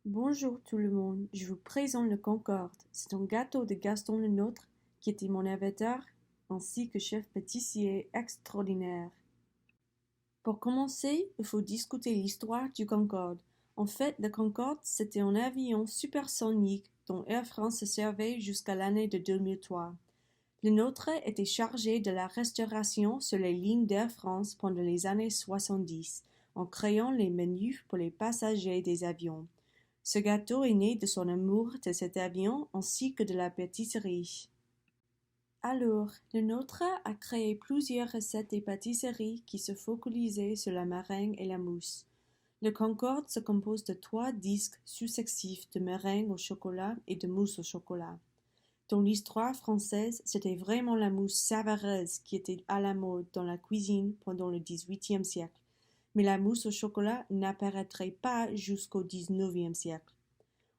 Bonjour tout le monde, je vous présente le Concorde. C'est un gâteau de Gaston Lenôtre qui était mon avatar, ainsi que chef pâtissier extraordinaire. Pour commencer, il faut discuter l'histoire du Concorde. En fait, le Concorde, c'était un avion supersonique dont Air France se servait jusqu'à l'année de 2003. Le nôtre était chargé de la restauration sur les lignes d'Air France pendant les années 70, en créant les menus pour les passagers des avions. Ce gâteau est né de son amour de cet avion ainsi que de la pâtisserie. Alors, le nôtre a créé plusieurs recettes de pâtisserie qui se focalisaient sur la meringue et la mousse. Le Concorde se compose de 3 disques successifs de meringue au chocolat et de mousse au chocolat. Dans l'histoire française, c'était vraiment la mousse savoureuse qui était à la mode dans la cuisine pendant le XVIIIe siècle, mais la mousse au chocolat n'apparaîtrait pas jusqu'au XIXe siècle.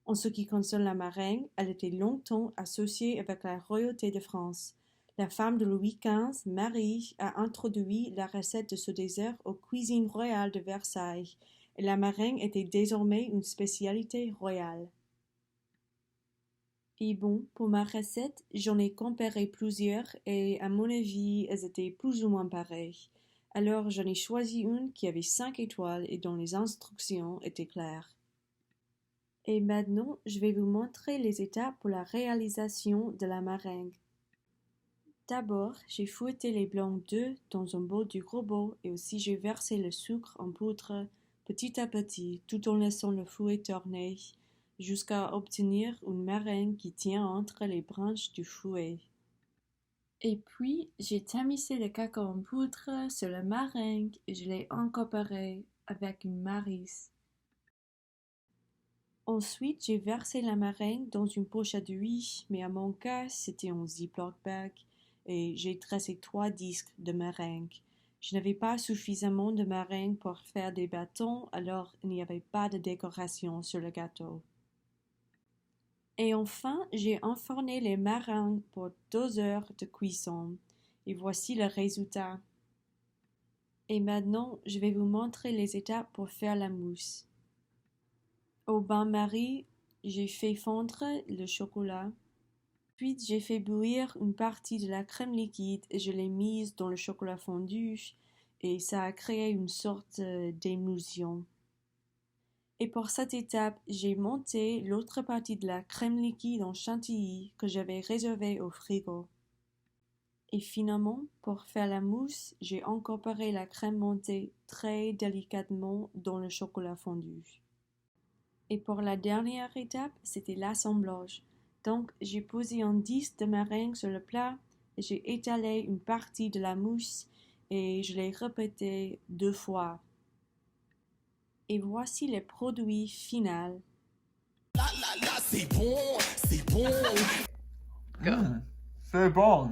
En ce qui concerne la meringue, elle était longtemps associée avec la royauté de France. La femme de Louis XV, Marie, a introduit la recette de ce dessert aux cuisines royales de Versailles, et la meringue était désormais une spécialité royale. Et bon, pour ma recette, j'en ai comparé plusieurs et à mon avis, elles étaient plus ou moins pareilles. Alors j'en ai choisi une qui avait 5 étoiles et dont les instructions étaient claires. Et maintenant, je vais vous montrer les étapes pour la réalisation de la meringue. D'abord, j'ai fouetté les blancs d'œufs dans un bol du robot et aussi j'ai versé le sucre en poudre petit à petit tout en laissant le fouet tourner jusqu'à obtenir une meringue qui tient entre les branches du fouet. Et puis, j'ai tamisé le cacao en poudre sur la meringue et je l'ai incorporé avec une maryse. Ensuite, j'ai versé la meringue dans une pochette d'huile, mais à mon cas, c'était un Ziploc bag, et j'ai tressé 3 disques de meringue. Je n'avais pas suffisamment de meringue pour faire des bâtons, alors il n'y avait pas de décoration sur le gâteau. Et enfin, j'ai enfourné les meringues pour 2 heures de cuisson. Et voici le résultat. Et maintenant, je vais vous montrer les étapes pour faire la mousse. Au bain-marie, j'ai fait fondre le chocolat. Puis j'ai fait bouillir une partie de la crème liquide et je l'ai mise dans le chocolat fondu et ça a créé une sorte d'émulsion. Et pour cette étape, j'ai monté l'autre partie de la crème liquide en chantilly que j'avais réservée au frigo. Et finalement, pour faire la mousse, j'ai incorporé la crème montée très délicatement dans le chocolat fondu. Et pour la dernière étape, c'était l'assemblage. Donc, j'ai posé un disque de meringue sur le plat et j'ai étalé une partie de la mousse et je l'ai répété 2 fois. Et voici le produit final. C'est bon, c'est bon. C'est bon.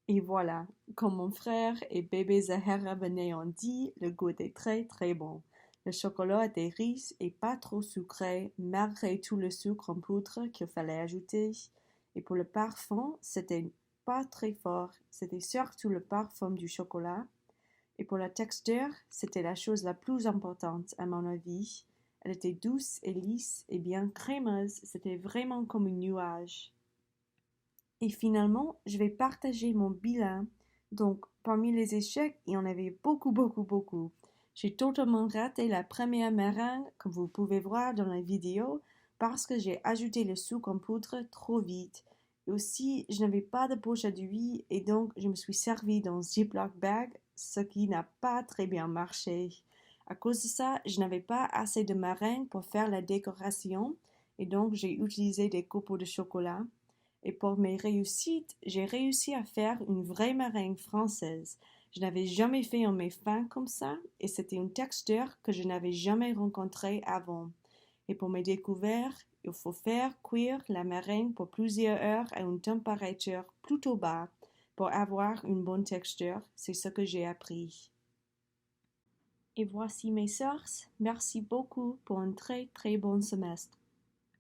Et voilà, comme mon frère et bébé Zahara Benet ont dit, le goût était très très bon. Le chocolat était riche et pas trop sucré, malgré tout le sucre en poudre qu'il fallait ajouter. Et pour le parfum, c'était pas très fort, c'était surtout le parfum du chocolat. Et pour la texture, c'était la chose la plus importante à mon avis. Elle était douce et lisse et bien crémeuse, c'était vraiment comme un nuage. Et finalement, je vais partager mon bilan. Donc, parmi les échecs, il y en avait beaucoup, beaucoup, beaucoup. J'ai totalement raté la première meringue, comme vous pouvez voir dans la vidéo, parce que j'ai ajouté le sucre en poudre trop vite. Et aussi, je n'avais pas de poche à d'huile et donc je me suis servi dans un Ziploc bag, ce qui n'a pas très bien marché. À cause de ça, je n'avais pas assez de meringue pour faire la décoration et donc j'ai utilisé des copeaux de chocolat. Et pour mes réussites, j'ai réussi à faire une vraie meringue française. Je n'avais jamais fait un mets fin comme ça et c'était une texture que je n'avais jamais rencontrée avant. Et pour mes découvertes, il faut faire cuire la meringue pour plusieurs heures à une température plutôt basse pour avoir une bonne texture. C'est ce que j'ai appris. Et voici mes sources. Merci beaucoup pour un très très bon semestre.